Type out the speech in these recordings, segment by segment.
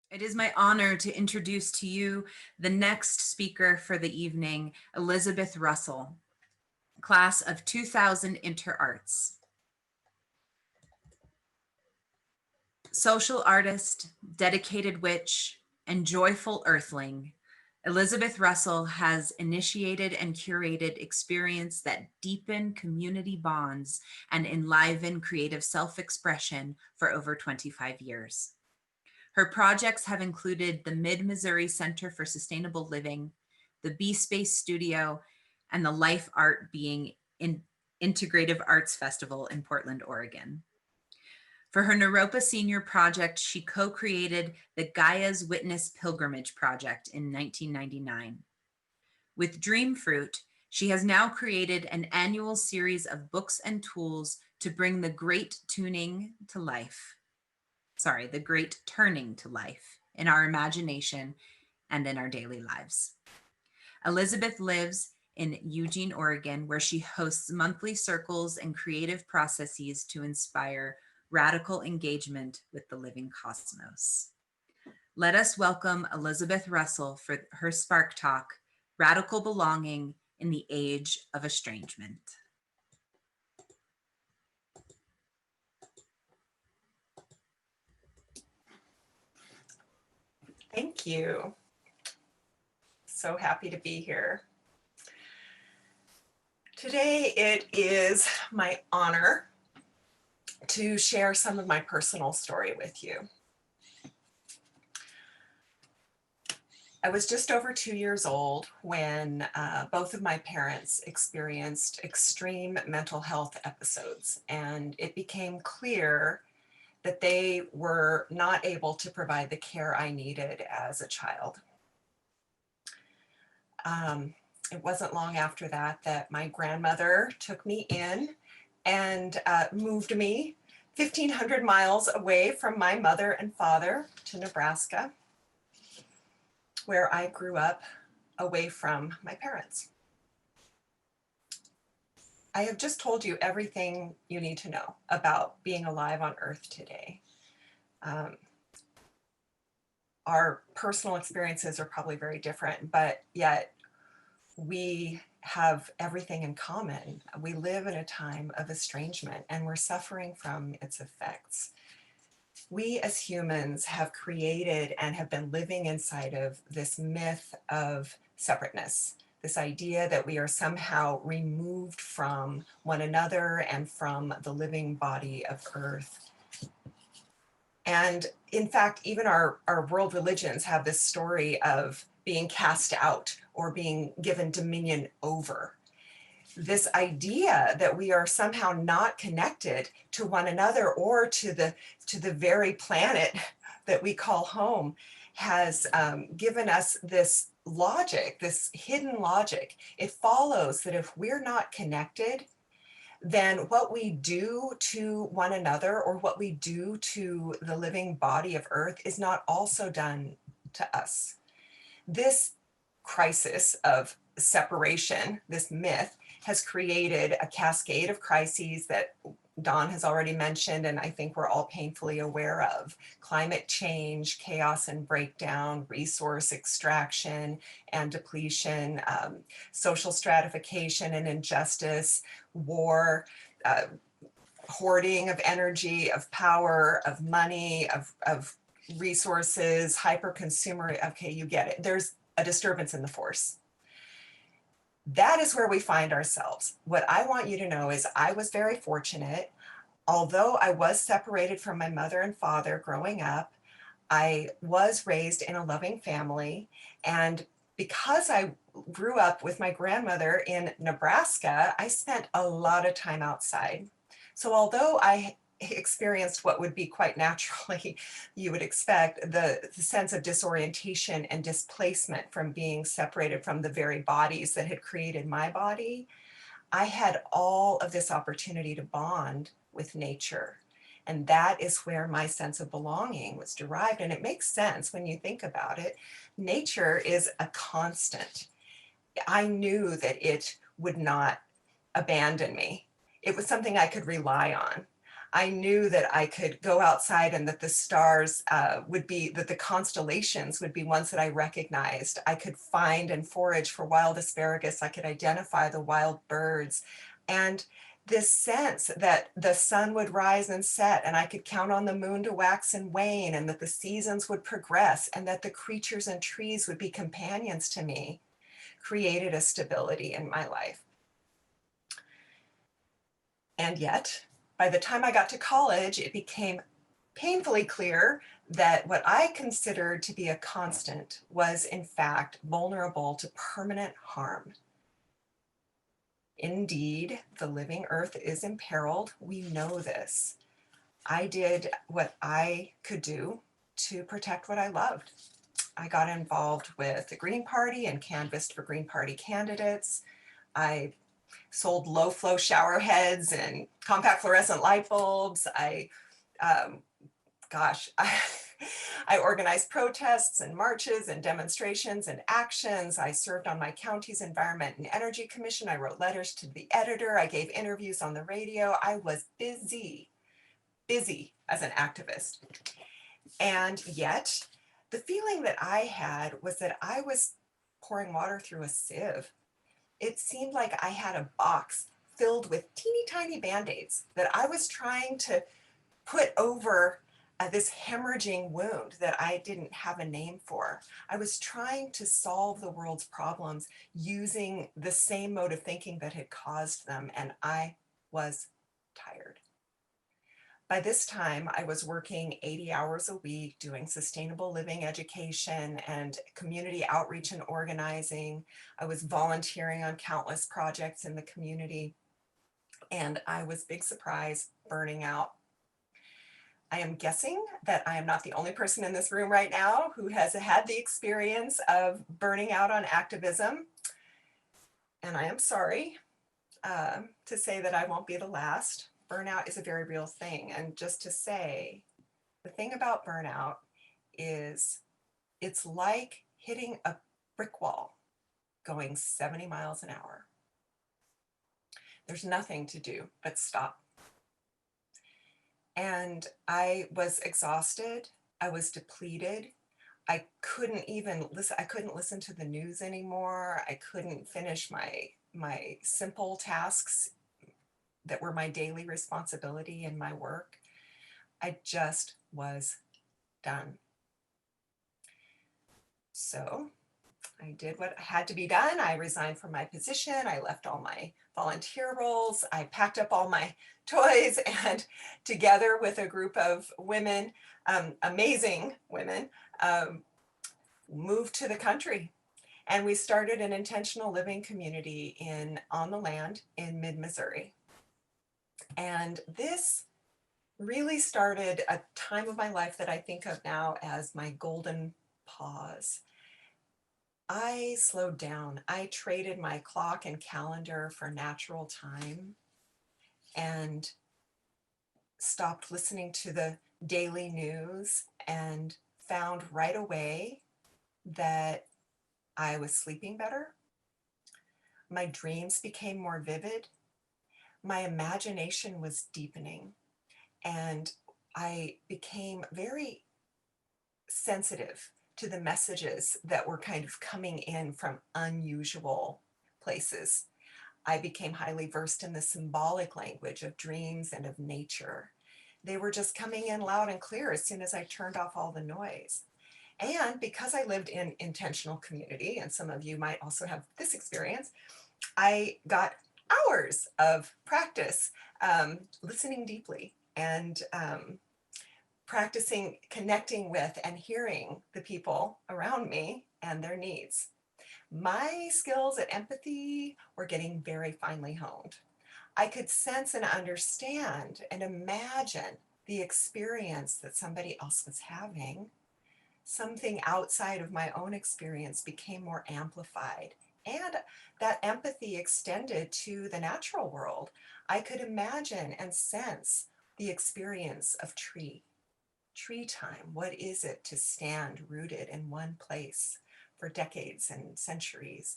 It is my honor to introduce to you the next speaker for the evening, Elizabeth Russell, class of 2000 InterArts. Social artist, dedicated witch, and joyful earthling, Elizabeth Russell has initiated and curated experience that deepen community bonds and enliven creative self-expression for over 25 years. Her projects have included the Mid-Missouri Center for Sustainable Living, the B-Space Studio, and the Life Art Being Integrative Arts Festival in Portland, Oregon. For her Naropa Senior project, she co-created the Gaia's Witness Pilgrimage Project in 1999. With Dreamfruit, she has now created an annual series of books and tools to bring the great tuning to life. The great turning to life in our imagination and in our daily lives. Elizabeth lives in Eugene, Oregon, where she hosts monthly circles and creative processes to inspire radical engagement with the living cosmos. Let us welcome Elizabeth Russell for her Spark Talk, Radical Belonging in the Age of Estrangement. Thank you. So happy to be here. Today it is my honor to share some of my personal story with you. I was just over 2 years old when both of my parents experienced extreme mental health episodes, and it became clear that they were not able to provide the care I needed as a child. It wasn't long after that that my grandmother took me in and moved me 1,500 miles away from my mother and father to Nebraska, where I grew up away from my parents. I have just told you everything you need to know about being alive on Earth today. Our personal experiences are probably very different, but yet we have everything in common. We live in a time of estrangement and we're suffering from its effects. We as humans have created and have been living inside of this myth of separateness, this idea that we are somehow removed from one another and from the living body of Earth. And in fact, even our world religions have this story of being cast out or being given dominion over. This idea that we are somehow not connected to one another or to the very planet that we call home has given us this logic, this hidden logic. It follows that if we're not connected, then what we do to one another or what we do to the living body of Earth is not also done to us. This crisis of separation, this myth, has created a cascade of crises that Dawn has already mentioned, and I think we're all painfully aware of. Climate change, chaos and breakdown, resource extraction and depletion, social stratification and injustice, war, hoarding of energy, of power, of money, of resources, hyper-consumer. Okay, you get it. There's a disturbance in the force. That is where we find ourselves. What I want you to know is I was very fortunate. Although I was separated from my mother and father growing up, I was raised in a loving family. And because I grew up with my grandmother in Nebraska, I spent a lot of time outside. So although I experienced what would be quite naturally, you would expect, the sense of disorientation and displacement from being separated from the very bodies that had created my body, I had all of this opportunity to bond with nature. And that is where my sense of belonging was derived. And it makes sense when you think about it. Nature is a constant. I knew that it would not abandon me. It was something I could rely on. I knew that I could go outside and that the stars that the constellations would be ones that I recognized. I could find and forage for wild asparagus. I could identify the wild birds. And this sense that the sun would rise and set, and I could count on the moon to wax and wane, and that the seasons would progress, and that the creatures and trees would be companions to me, created a stability in my life. And yet, by the time I got to college, it became painfully clear that what I considered to be a constant was, in fact, vulnerable to permanent harm. Indeed, the living earth is imperiled. We know this. I did what I could do to protect what I loved. I got involved with the Green Party and canvassed for Green Party candidates. I sold low flow shower heads and compact fluorescent light bulbs. Um, gosh, I organized protests and marches and demonstrations and actions. I served on my county's Environment and Energy Commission. I wrote letters to the editor. I gave interviews on the radio. I was busy as an activist. And yet, the feeling that I had was that I was pouring water through a sieve. It seemed like I had a box filled with teeny tiny band-aids that I was trying to put over this hemorrhaging wound that I didn't have a name for. I was trying to solve the world's problems using the same mode of thinking that had caused them, and I was tired. By this time, I was working 80 hours a week doing sustainable living education and community outreach and organizing. I was volunteering on countless projects in the community, and I was, big surprise, burning out. I am guessing that I am not the only person in this room right now who has had the experience of burning out on activism. And I am sorry to say that I won't be the last. Burnout is a very real thing. And just to say, the thing about burnout is it's like hitting a brick wall going 70 miles an hour. There's nothing to do but stop. And I was exhausted. I was depleted. I couldn't listen to the news anymore. I couldn't finish my simple tasks that were my daily responsibility in my work. I just was done. So I did what had to be done. I resigned from my position. I left all my volunteer roles. I packed up all my toys, and together with a group of women, amazing women, moved to the country. And we started an intentional living community on the land in mid-Missouri. And this really started a time of my life that I think of now as my golden pause. I slowed down. I traded my clock and calendar for natural time and stopped listening to the daily news, and found right away that I was sleeping better. My dreams became more vivid. My imagination was deepening, and I became very sensitive to the messages that were kind of coming in from unusual places. I became highly versed in the symbolic language of dreams and of nature. They were just coming in loud and clear as soon as I turned off all the noise. And because I lived in intentional community, and some of you might also have this experience, I got hours of practice listening deeply and practicing connecting with and hearing the people around me and their needs. My skills at empathy were getting very finely honed. I could sense and understand and imagine the experience that somebody else was having. Something outside of my own experience became more amplified, and that empathy extended to the natural world. I could imagine and sense the experience of tree time. What is it to stand rooted in one place for decades and centuries?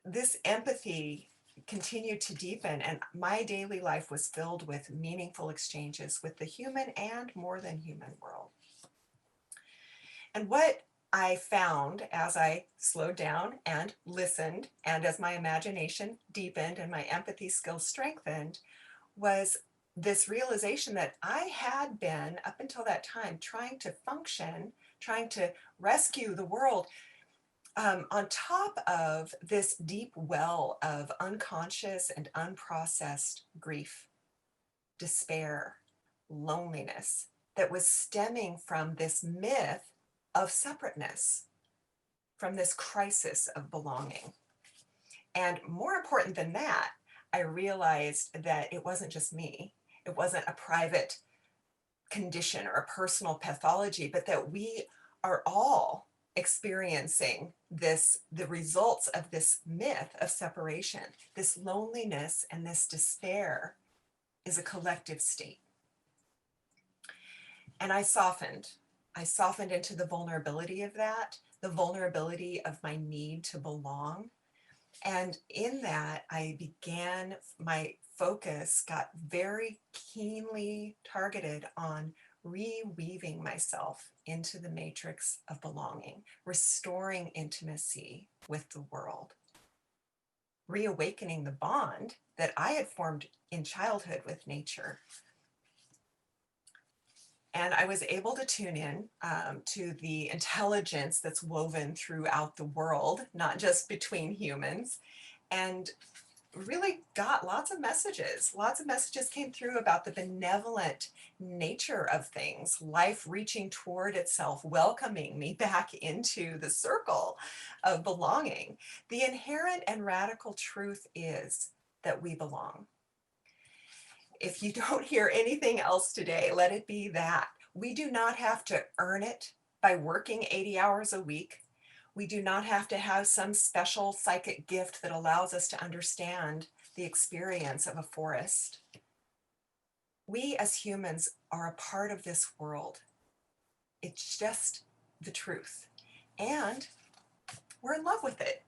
This empathy continued to deepen, and my daily life was filled with meaningful exchanges with the human and more than human world. And what I found as I slowed down and listened, and as my imagination deepened and my empathy skills strengthened, was this realization that I had been, up until that time, trying to function, trying to rescue the world, on top of this deep well of unconscious and unprocessed grief, despair, loneliness that was stemming from this myth of separateness, from this crisis of belonging. And more important than that, I realized that it wasn't just me. It wasn't a private condition or a personal pathology, but that we are all experiencing this, the results of this myth of separation. This loneliness and this despair is a collective state. And I softened. I softened into the vulnerability of that, the vulnerability of my need to belong. And in that, my focus got very keenly targeted on reweaving myself into the matrix of belonging, restoring intimacy with the world, reawakening the bond that I had formed in childhood with nature. And I was able to tune in to the intelligence that's woven throughout the world, not just between humans, and really got lots of messages. Lots of messages came through about the benevolent nature of things, life reaching toward itself, welcoming me back into the circle of belonging. The inherent and radical truth is that we belong. If you don't hear anything else today, let it be that. We do not have to earn it by working 80 hours a week. We do not have to have some special psychic gift that allows us to understand the experience of a forest. We as humans are a part of this world. It's just the truth. And we're in love with it.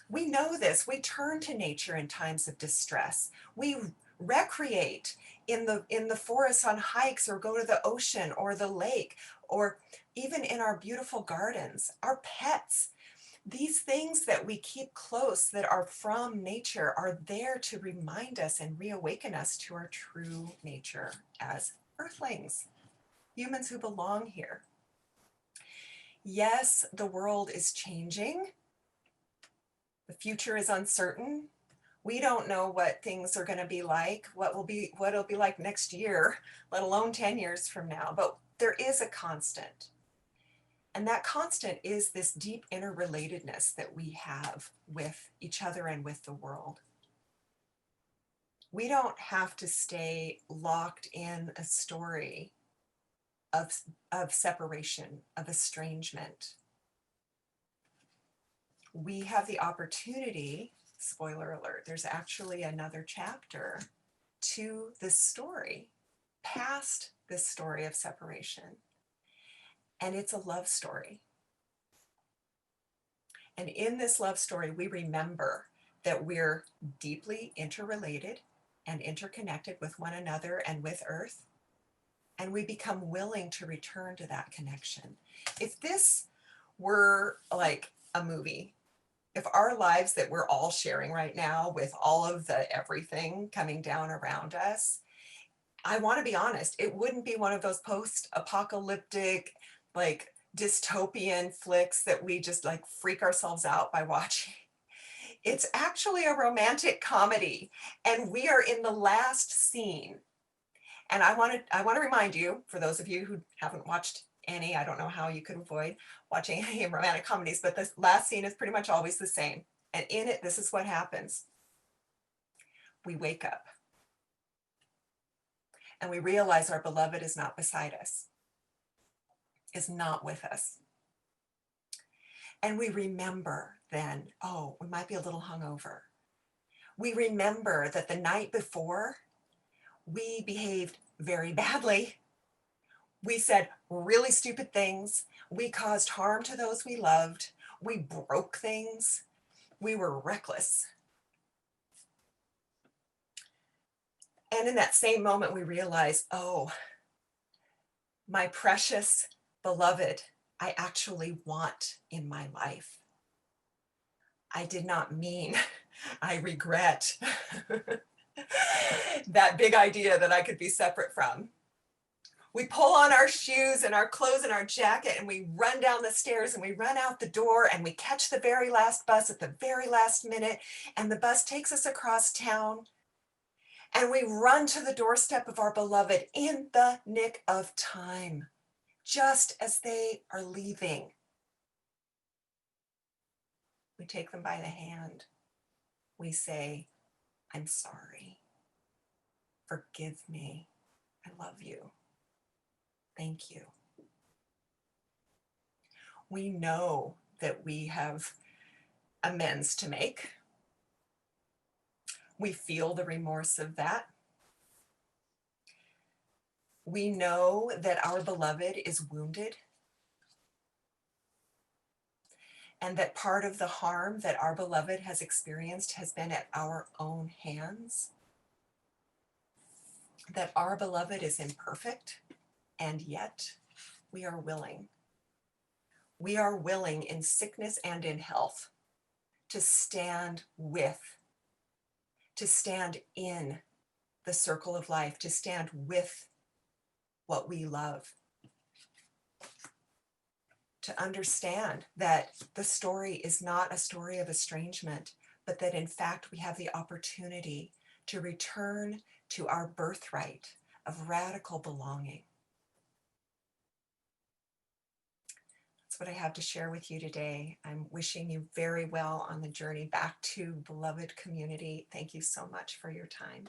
We know this. We turn to nature in times of distress. We recreate in the forest on hikes, or go to the ocean or the lake, or even in our beautiful gardens, our pets. These things that we keep close that are from nature are there to remind us and reawaken us to our true nature as earthlings, humans who belong here. Yes, the world is changing. The future is uncertain. We don't know what things are going to be like, what it'll be like next year, let alone 10 years from now. But there is a constant. And that constant is this deep interrelatedness that we have with each other and with the world. We don't have to stay locked in a story of separation, of estrangement. We have the opportunity, spoiler alert, there's actually another chapter to this story, past this story of separation. And it's a love story. And in this love story, we remember that we're deeply interrelated and interconnected with one another and with Earth. And we become willing to return to that connection. If this were like a movie, if our lives that we're all sharing right now with all of the everything coming down around us, I want to be honest, it wouldn't be one of those post-apocalyptic, like dystopian flicks that we just like freak ourselves out by watching. It's actually a romantic comedy, and we are in the last scene. And I want to remind you, for those of you who haven't watched any, I don't know how you could avoid watching any romantic comedies, but the last scene is pretty much always the same. And in it, this is what happens. We wake up and we realize our beloved is not beside us, is not with us. And we remember then, oh, we might be a little hungover. We remember that the night before, we behaved very badly. We said really stupid things. We caused harm to those we loved. We broke things. We were reckless. And in that same moment, we realize, oh, my precious beloved, I actually want in my life. I did not mean, I regret that big idea that I could be separate from. We pull on our shoes and our clothes and our jacket and we run down the stairs and we run out the door and we catch the very last bus at the very last minute. And the bus takes us across town and we run to the doorstep of our beloved in the nick of time, just as they are leaving. We take them by the hand. We say, I'm sorry. Forgive me. I love you. Thank you. We know that we have amends to make. We feel the remorse of that. We know that our beloved is wounded and that part of the harm that our beloved has experienced has been at our own hands. That our beloved is imperfect, and yet we are willing. We are willing in sickness and in health to stand with, to stand in the circle of life, to stand with what we love. To understand that the story is not a story of estrangement, but that in fact we have the opportunity to return to our birthright of radical belonging. That's what I have to share with you today. I'm wishing you very well on the journey back to beloved community. Thank you so much for your time.